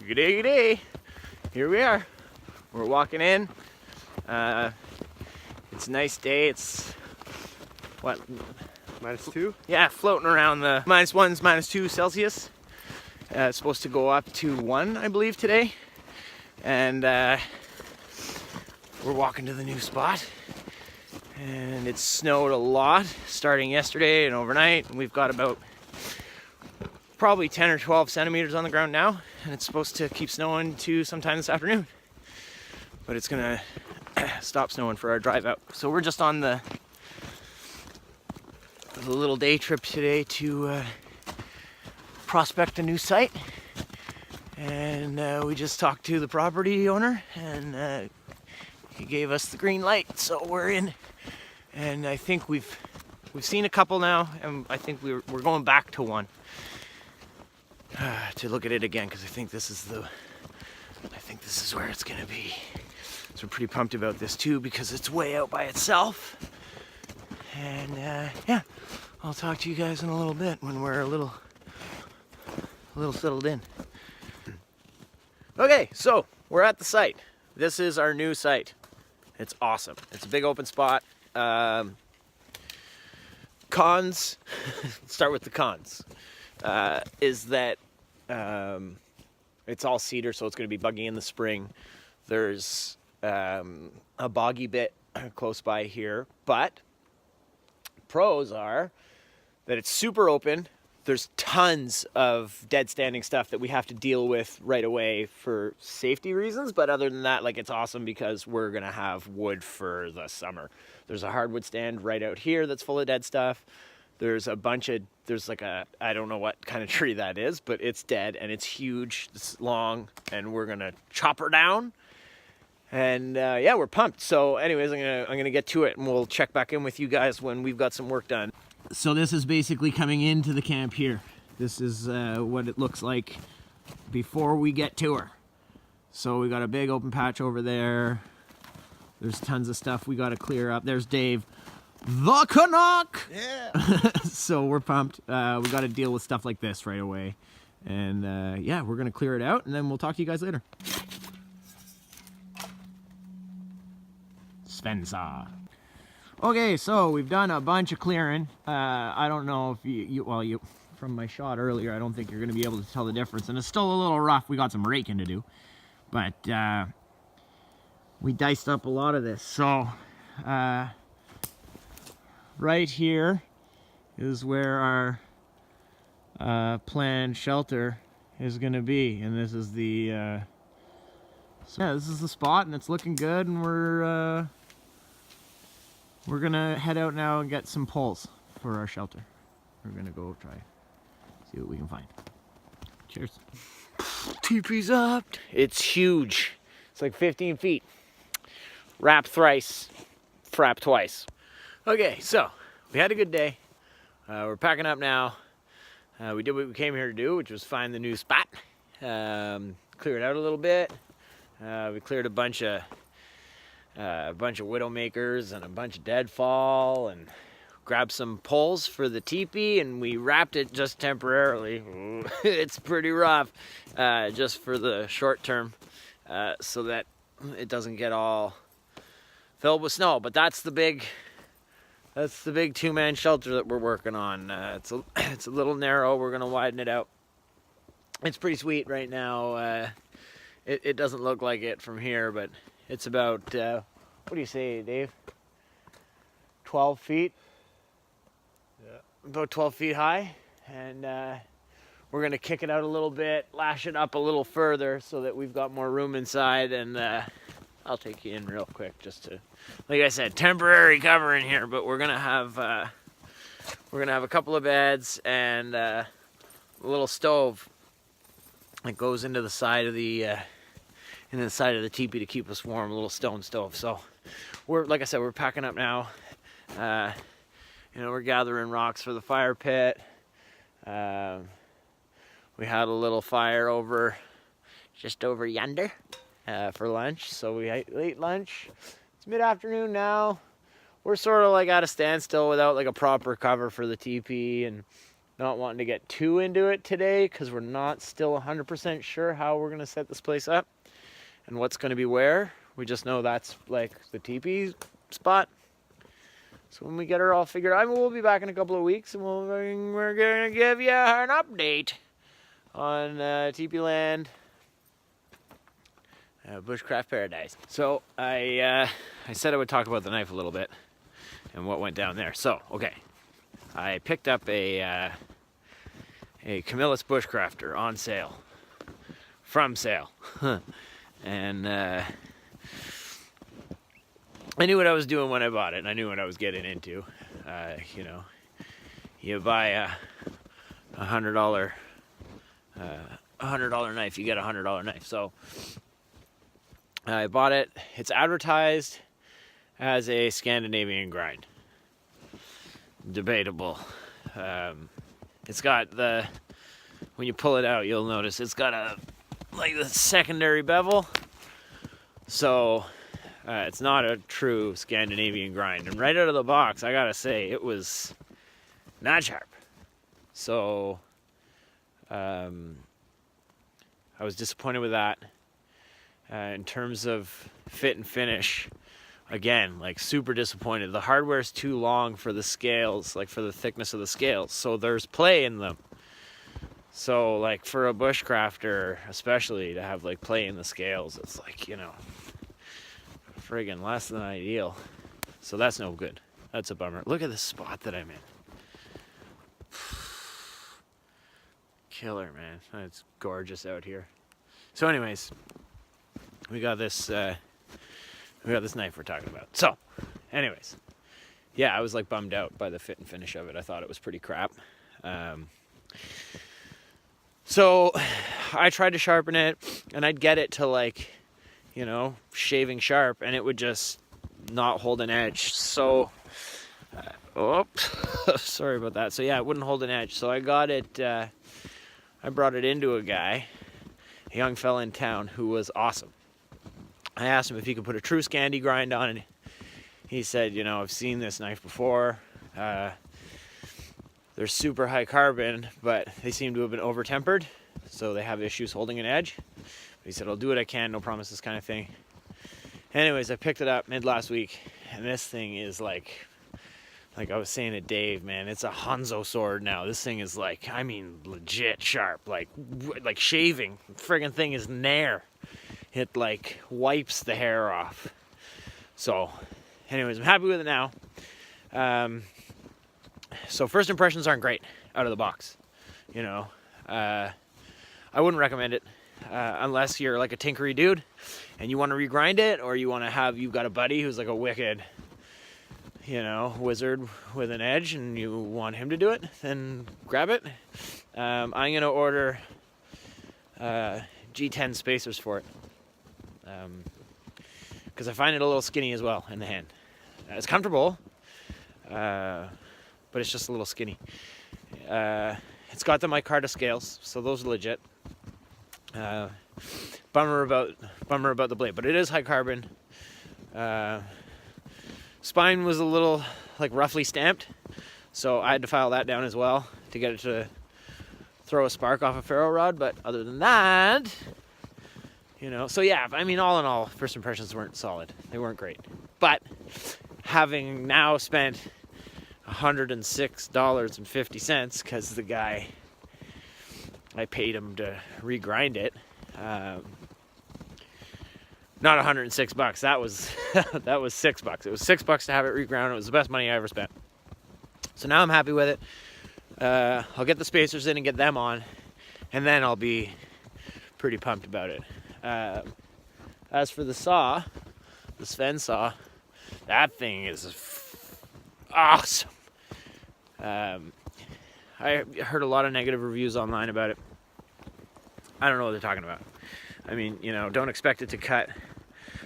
Good day, good day. Here we are. We're walking in. It's a nice day. It's what? -2? Yeah, floating around the -1s, -2 Celsius. It's supposed to go up to 1, I believe, today. And we're walking to the new spot. And it's snowed a lot starting yesterday and overnight. And we've got about probably 10 or 12 centimeters on the ground now. And it's supposed to keep snowing to sometime this afternoon. But it's gonna stop snowing for our drive out. So we're just on the little day trip today to prospect a new site. And we just talked to the property owner, and he gave us the green light, so we're in. And I think we've seen a couple now, and I think we're going back to one to look at it again, because I think this is where it's gonna be. So we're pretty pumped about this too, because it's way out by itself. And yeah, I'll talk to you guys in a little bit when we're a little settled in. Okay, so we're at the site. This is our new site. It's awesome. It's a big open spot. Cons, start with the cons, is that it's all cedar, so it's going to be buggy in the spring. There's a boggy bit close by here, but pros are that it's super open. There's tons of dead standing stuff that we have to deal with right away for safety reasons. But other than that, like, it's awesome because we're going to have wood for the summer. There's a hardwood stand right out here that's full of dead stuff. There's like a, I don't know what kind of tree that is, but it's dead and it's huge, it's long, and we're going to chop her down. And yeah, we're pumped. So anyways, I'm gonna get to it, and we'll check back in with you guys when we've got some work done. So this is basically coming into the camp here. This is what it looks like before we get to her. So we got a big open patch over there. There's tons of stuff we got to clear up. There's Dave, the Canuck. Yeah. So we're pumped. We got to deal with stuff like this right away. And yeah, we're gonna clear it out, and then we'll talk to you guys later. Svensa. Okay, so we've done a bunch of clearing. I don't know if you from my shot earlier, I don't think you're going to be able to tell the difference. And it's still a little rough. We got some raking to do. But we diced up a lot of this. So right here is where our planned shelter is going to be. And this is the... so yeah, this is the spot, and it's looking good, and we're gonna head out now and get some poles for our shelter. We're gonna go try, see what we can find. Cheers. TP's up. It's huge. It's like 15 feet. Wrap thrice, frap twice. Okay, so we had a good day. We're packing up now. We did what we came here to do, which was find the new spot. Clear it out a little bit. We cleared a bunch of widowmakers and a bunch of deadfall, and grabbed some poles for the teepee, and we wrapped it just temporarily. It's pretty rough, just for the short term, so that it doesn't get all filled with snow. But that's the big 2-man shelter that we're working on. It's a little narrow. We're gonna widen it out. It's pretty sweet right now. It doesn't look like it from here, but it's about, what do you say, Dave? 12 feet? Yeah. About 12 feet high. And we're going to kick it out a little bit, lash it up a little further so that we've got more room inside. And I'll take you in real quick just to, like I said, temporary cover in here. But we're going to have a couple of beds and a little stove that goes into the side of the teepee to keep us warm, a little stone stove. So like I said, we're packing up now. We're gathering rocks for the fire pit. We had a little fire just over yonder for lunch, so we ate lunch. It's mid-afternoon now. We're sort of like at a standstill without like a proper cover for the teepee, and not wanting to get too into it today because we're not still 100% sure how we're going to set this place up and what's going to be where. We just know that's like the teepee spot. So when we get her all figured out, we'll be back in a couple of weeks and we're going to give you an update on teepee land, bushcraft paradise. So I said I would talk about the knife a little bit and what went down there. So, okay. I picked up a Camilus Bushcrafter on sale, from sale, and I knew what I was doing when I bought it, and I knew what I was getting into. You know, you buy a $100 knife, you get a $100 knife. So I bought it. It's advertised as a Scandinavian grind. Debatable. It's got when you pull it out, you'll notice it's got the secondary bevel. So it's not a true Scandinavian grind. And right out of the box, I gotta say, it was not sharp. So I was disappointed with that. In terms of fit and finish, again, like super disappointed. The hardware's too long for the scales, like for the thickness of the scales. So there's play in them. So like for a bushcrafter, especially to have like play in the scales, it's like, you know, friggin' less than ideal. So that's no good. That's a bummer. Look at the spot that I'm in. Killer, man. It's gorgeous out here. So anyways, we got this knife we're talking about. So, anyways, yeah, I was like bummed out by the fit and finish of it. I thought it was pretty crap. So I tried to sharpen it, and I'd get it to like, you know, shaving sharp, and it would just not hold an edge. So, sorry about that. So yeah, it wouldn't hold an edge. So I got it, I brought it into a guy, a young fella in town who was awesome. I asked him if he could put a true Scandi grind on, and he said, you know, I've seen this knife before. They're super high carbon, but they seem to have been over-tempered, so they have issues holding an edge. But he said, I'll do what I can, no promises kind of thing. Anyways, I picked it up mid last week, and this thing is like I was saying to Dave, man, it's a Hanzo sword now. This thing is like, I mean, legit sharp, like shaving. The friggin' thing is nair. It like wipes the hair off. So anyways, I'm happy with it now. So first impressions aren't great out of the box. You know, I wouldn't recommend it unless you're like a tinkery dude and you want to regrind it, or you want to have, you've got a buddy who's like a wicked, you know, wizard with an edge and you want him to do it, then grab it. I'm going to order G10 spacers for it. Because I find it a little skinny as well in the hand. It's comfortable, but it's just a little skinny. It's got the micarta scales, so those are legit. Bummer about the blade, but it is high carbon. Spine was a little like roughly stamped, so I had to file that down as well to get it to throw a spark off a ferro rod. But other than that, you know, so yeah, I mean, all in all, first impressions weren't solid. They weren't great. But having now spent $106.50, because the guy, I paid him to regrind it, not $106. That was that was $6. It was $6 to have it reground. It was the best money I ever spent. So now I'm happy with it. I'll get the spacers in and get them on, and then I'll be pretty pumped about it. As for the saw, the Sven saw, that thing is awesome. I heard a lot of negative reviews online about it. I don't know what they're talking about. I mean, you know, don't expect it to cut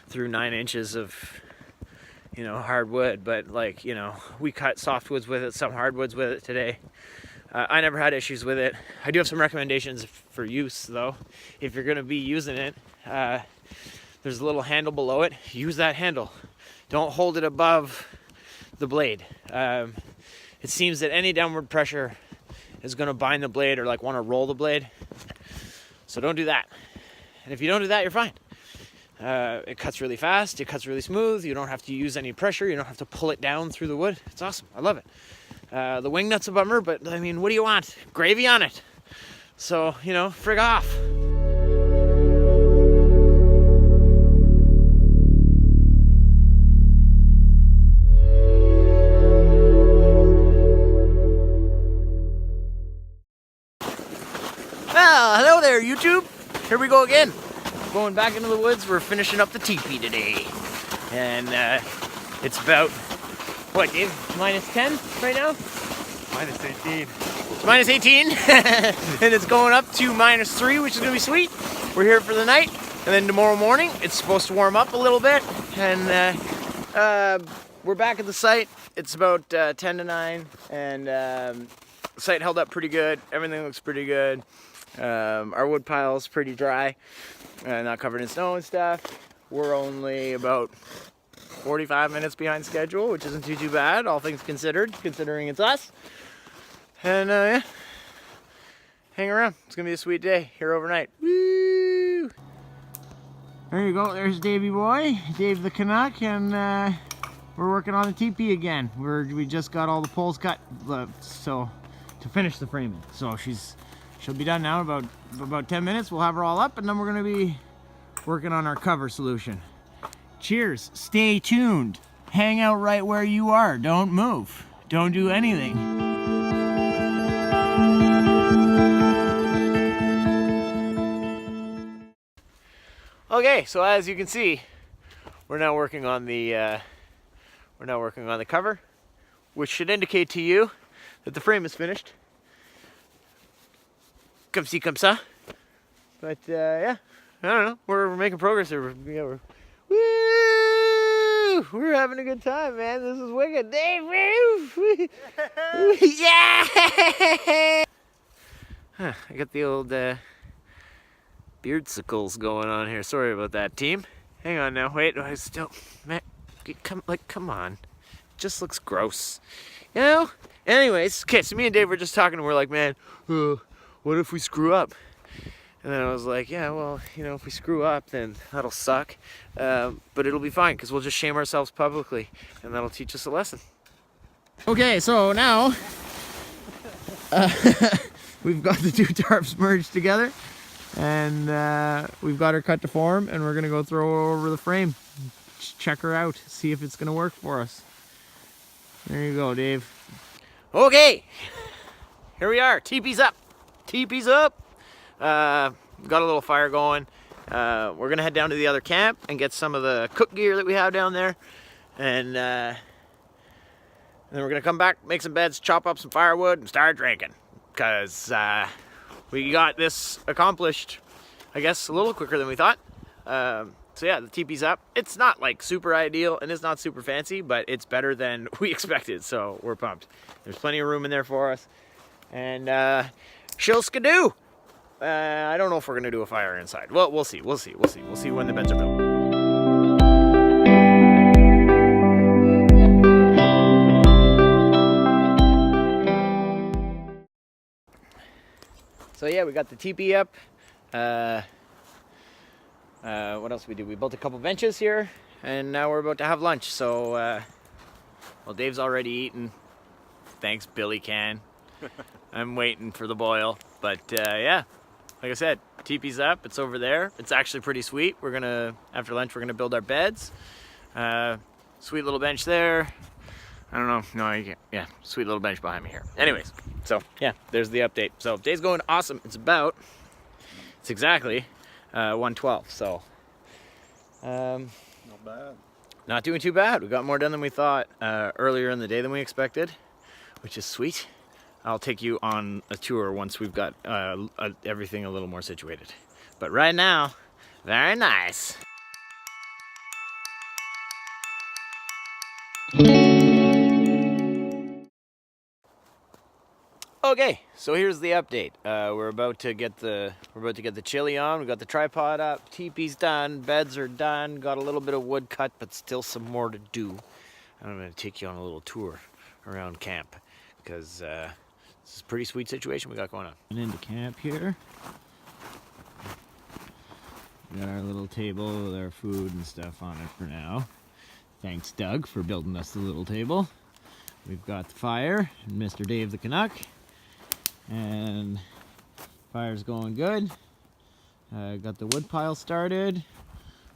through 9 inches of, you know, hardwood, but like, you know, we cut softwoods with it, some hardwoods with it today. I never had issues with it. I do have some recommendations for use, though. If you're going to be using it, there's a little handle below it. Use that handle. Don't hold it above the blade. It seems that any downward pressure is going to bind the blade or like want to roll the blade. So don't do that. And if you don't do that, you're fine. It cuts really fast, it cuts really smooth, you don't have to use any pressure, you don't have to pull it down through the wood. It's awesome, I love it. The wing nut's a bummer, but I mean, what do you want? Gravy on it. So, you know, frig off. Well, hello there, YouTube. Here we go again. Going back into the woods. We're finishing up the teepee today. And it's about, what, Dave? -10 right now? -18. It's -18. And it's going up to -3, which is going to be sweet. We're here for the night. And then tomorrow morning, it's supposed to warm up a little bit. And we're back at the site. It's about 10 to 9. And the site held up pretty good. Everything looks pretty good. Our wood pile's pretty dry. Not covered in snow and stuff. We're only about 45 minutes behind schedule, which isn't too bad, all things considered, considering it's us. And yeah, hang around. It's gonna be a sweet day here overnight. Woo! There you go. There's Davey boy, Dave the Canuck, and we're working on the teepee again. We just got all the poles cut, so to finish the framing. So she'll be done now in about 10 minutes. We'll have her all up, and then we're gonna be working on our cover solution. Cheers, stay tuned. Hang out right where you are, don't move. Don't do anything. Okay, so as you can see, we're now working on the cover, which should indicate to you that the frame is finished. Come see, come ça. But yeah, I don't know. We're making progress here. Woo! We're having a good time, man. This is wicked. Dave, woo! Yeah! Huh, I got the old beardsicles going on here. Sorry about that, team. Hang on now. Wait, I still, man, come on. It just looks gross, you know. Anyways, okay. So me and Dave were just talking, and we're like, man. What if we screw up? And then I was like, yeah, well, you know, if we screw up, then that'll suck. But it'll be fine, because we'll just shame ourselves publicly, and that'll teach us a lesson. Okay, so now, we've got the two tarps merged together, and we've got her cut to form, and we're going to go throw her over the frame. Just check her out, see if it's going to work for us. There you go, Dave. Okay, here we are, teepee's up. Teepee's up. Got a little fire going. We're gonna head down to the other camp and get some of the cook gear that we have down there, and then we're gonna come back, make some beds, chop up some firewood, and start drinking. Cause we got this accomplished, I guess, a little quicker than we thought. So yeah, the teepee's up. It's not like super ideal, and it's not super fancy, but it's better than we expected. So we're pumped. There's plenty of room in there for us, and chill skidoo. I don't know if we're gonna do a fire inside. Well, we'll see. We'll see when the beds are built. So yeah, we got the teepee up. What else did we do? We built a couple benches here, and now we're about to have lunch. So, well, Dave's already eaten. Thanks, Billy Can. I'm waiting for the boil, but yeah, like I said, teepee's up. It's over there. It's actually pretty sweet. We're gonna, after lunch, we're gonna build our beds. Sweet little bench there. I don't know. No, you can't. Yeah, sweet little bench behind me here. Anyways, so yeah, there's the update. So day's going awesome. It's exactly 1:12. So not bad. Not doing too bad. We got more done than we thought earlier in the day than we expected, which is sweet. I'll take you on a tour once we've got everything a little more situated. But right now, very nice. Okay, so here's the update. We're about to get the chili on. We got the tripod up, teepee's done, beds are done. Got a little bit of wood cut, but still some more to do. I'm going to take you on a little tour around camp because This is a pretty sweet situation we got going on. And into camp here. We got our little table with our food and stuff on it for now. Thanks, Doug, for building us the little table. We've got the fire and Mr. Dave the Canuck. And fire's going good. Got the wood pile started.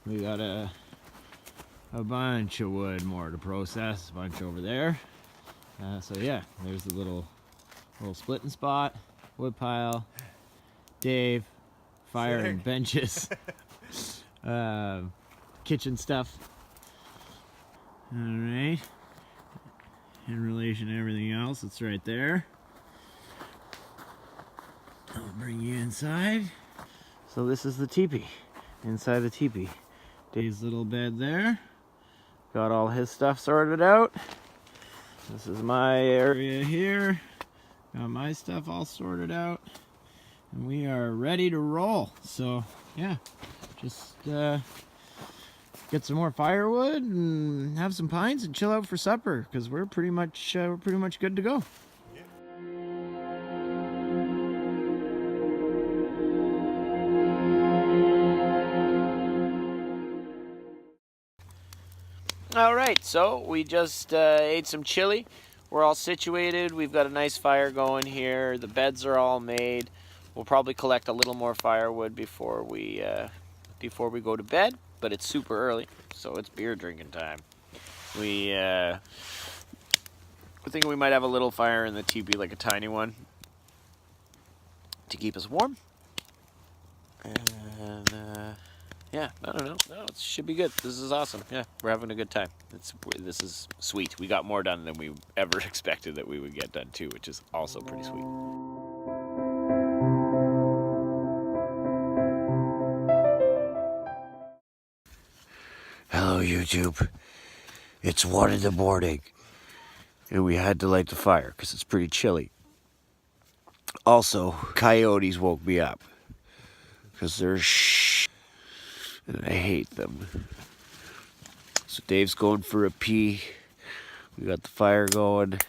We got a bunch of wood more to process, a bunch over there. So yeah, there's the little splitting spot, wood pile, Dave, fire and benches, kitchen stuff. All right, in relation to everything else, it's right there. I'll bring you inside. So this is the teepee, inside the teepee. Dave's little bed there. Got all his stuff sorted out. This is my area here. Got my stuff all sorted out. And we are ready to roll. So yeah, just get some more firewood and have some pines and chill out for supper, because we're pretty much good to go. All right, so we just ate some chili. We're all situated. We've got a nice fire going here. The beds are all made. We'll probably collect a little more firewood before we go to bed, but it's super early, so it's beer drinking time. We're thinking we might have a little fire in the teepee, like a tiny one, to keep us warm. And yeah, I don't know. No, it should be good. This is awesome. Yeah, we're having a good time. This is sweet. We got more done than we ever expected that we would get done too, which is also pretty sweet. Hello, YouTube. It's 1 in the morning, and we had to light the fire because it's pretty chilly. Also, coyotes woke me up because they're and I hate them. So Dave's going for a pee. We got the fire going.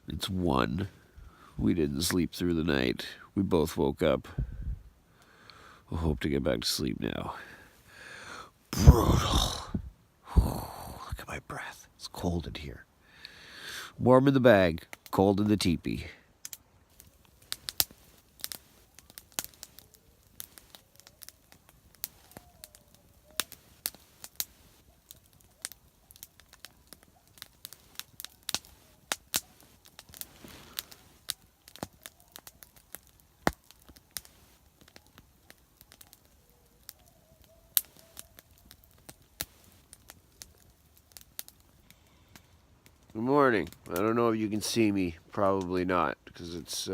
It's 1. We didn't sleep through the night. We both woke up. We'll hope to get back to sleep now. Brutal. Look at my breath. It's cold in here. Warm in the bag, cold in the teepee. Good morning. I don't know if you can see me. Probably not, because it's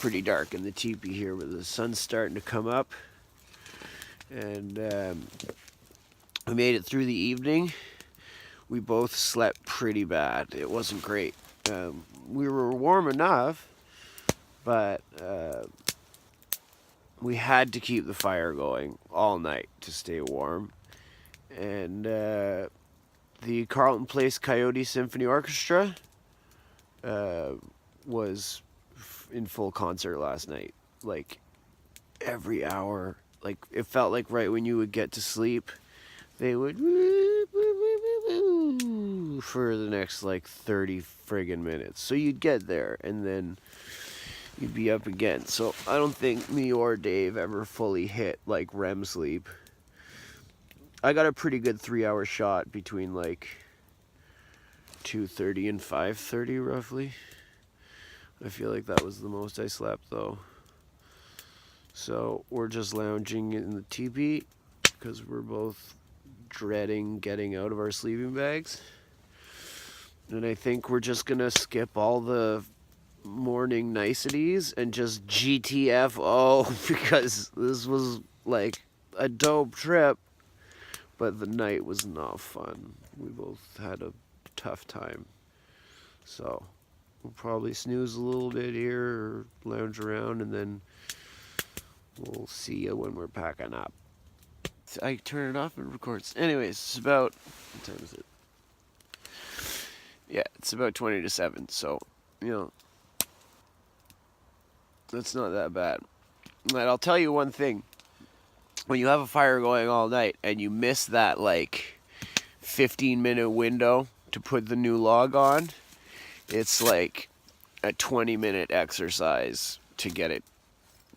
pretty dark in the teepee here, but the sun's starting to come up. And we made it through the evening. We both slept pretty bad. It wasn't great. We were warm enough, but we had to keep the fire going all night to stay warm. And the Carlton Place Coyote Symphony Orchestra was in full concert last night. Like, every hour. Like, it felt like right when you would get to sleep, they would for the next, like, 30 friggin' minutes. So you'd get there, and then you'd be up again. So I don't think me or Dave ever fully hit, like, REM sleep. I got a pretty good 3-hour shot between like 2:30 and 5:30 roughly. I feel like that was the most I slept though. So we're just lounging in the teepee because we're both dreading getting out of our sleeping bags. And I think we're just gonna skip all the morning niceties and just GTFO because this was like a dope trip. But the night was not fun. We both had a tough time. So we'll probably snooze a little bit here or lounge around, and then we'll see you when we're packing up. I turn it off and it records. Anyways, it's about, what time is it? Yeah, it's about 20 to 7, so, you know, that's not that bad. And I'll tell you one thing. When you have a fire going all night and you miss that, like, 15-minute window to put the new log on, it's like a 20-minute exercise to get it,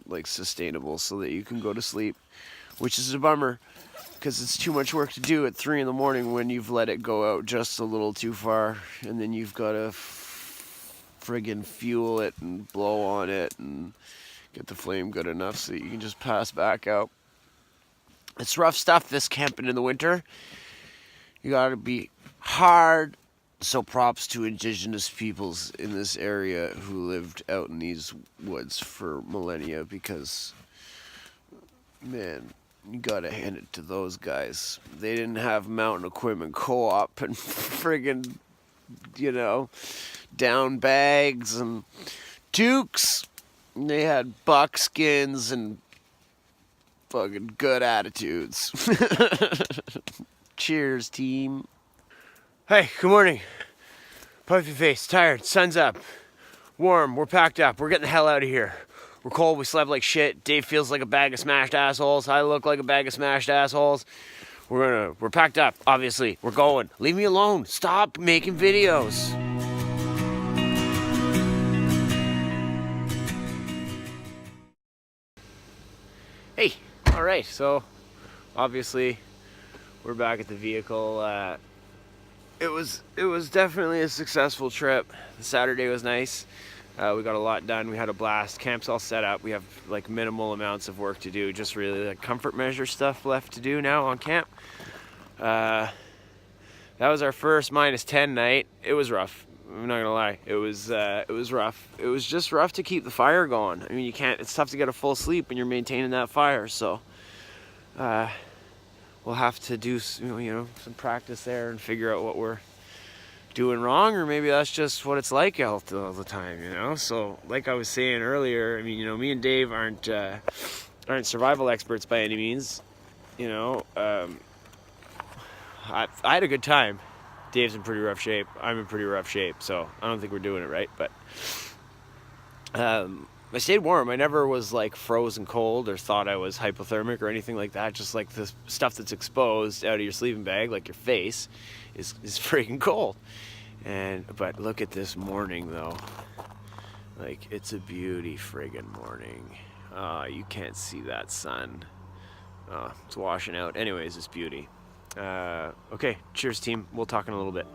like, sustainable so that you can go to sleep, which is a bummer. Because it's too much work to do at 3 in the morning when you've let it go out just a little too far, and then you've got to friggin' fuel it and blow on it and get the flame good enough so you can just pass back out. It's rough stuff, this camping in the winter. You gotta be hard. So props to indigenous peoples in this area who lived out in these woods for millennia, because, man, you gotta hand it to those guys. They didn't have Mountain Equipment Co-op and friggin', you know, down bags and toques. They had buckskins and fucking good attitudes. Cheers, team. Hey, good morning. Puffy face, tired, sun's up, warm, we're packed up, we're getting the hell out of here. We're cold, we slept like shit. Dave feels like a bag of smashed assholes. I look like a bag of smashed assholes. We're packed up, obviously. We're going. Leave me alone. Stop making videos. Hey, all right, so obviously we're back at the vehicle. It was definitely a successful trip. The Saturday was nice. We got a lot done. We had a blast. Camp's all set up. We have like minimal amounts of work to do. Just really like comfort measure stuff left to do now on camp. That was our first -10 night. It was rough. I'm not gonna lie. It was rough. It was just rough to keep the fire going. I mean, you can't. It's tough to get a full sleep when you're maintaining that fire. So, we'll have to do some practice there and figure out what we're doing wrong, or maybe that's just what it's like all the time, you know. So like I was saying earlier, I mean, you know, me and Dave aren't survival experts by any means, you know. I had a good time. Dave's in pretty rough shape, I'm in pretty rough shape, so I don't think we're doing it right, but I stayed warm. I never was like frozen cold or thought I was hypothermic or anything like that. Just like the stuff that's exposed out of your sleeping bag, like your face, is freaking cold. But look at this morning though. Like, it's a beauty friggin' morning. You can't see that sun. It's washing out. Anyways, it's beauty. Okay, cheers team. We'll talk in a little bit.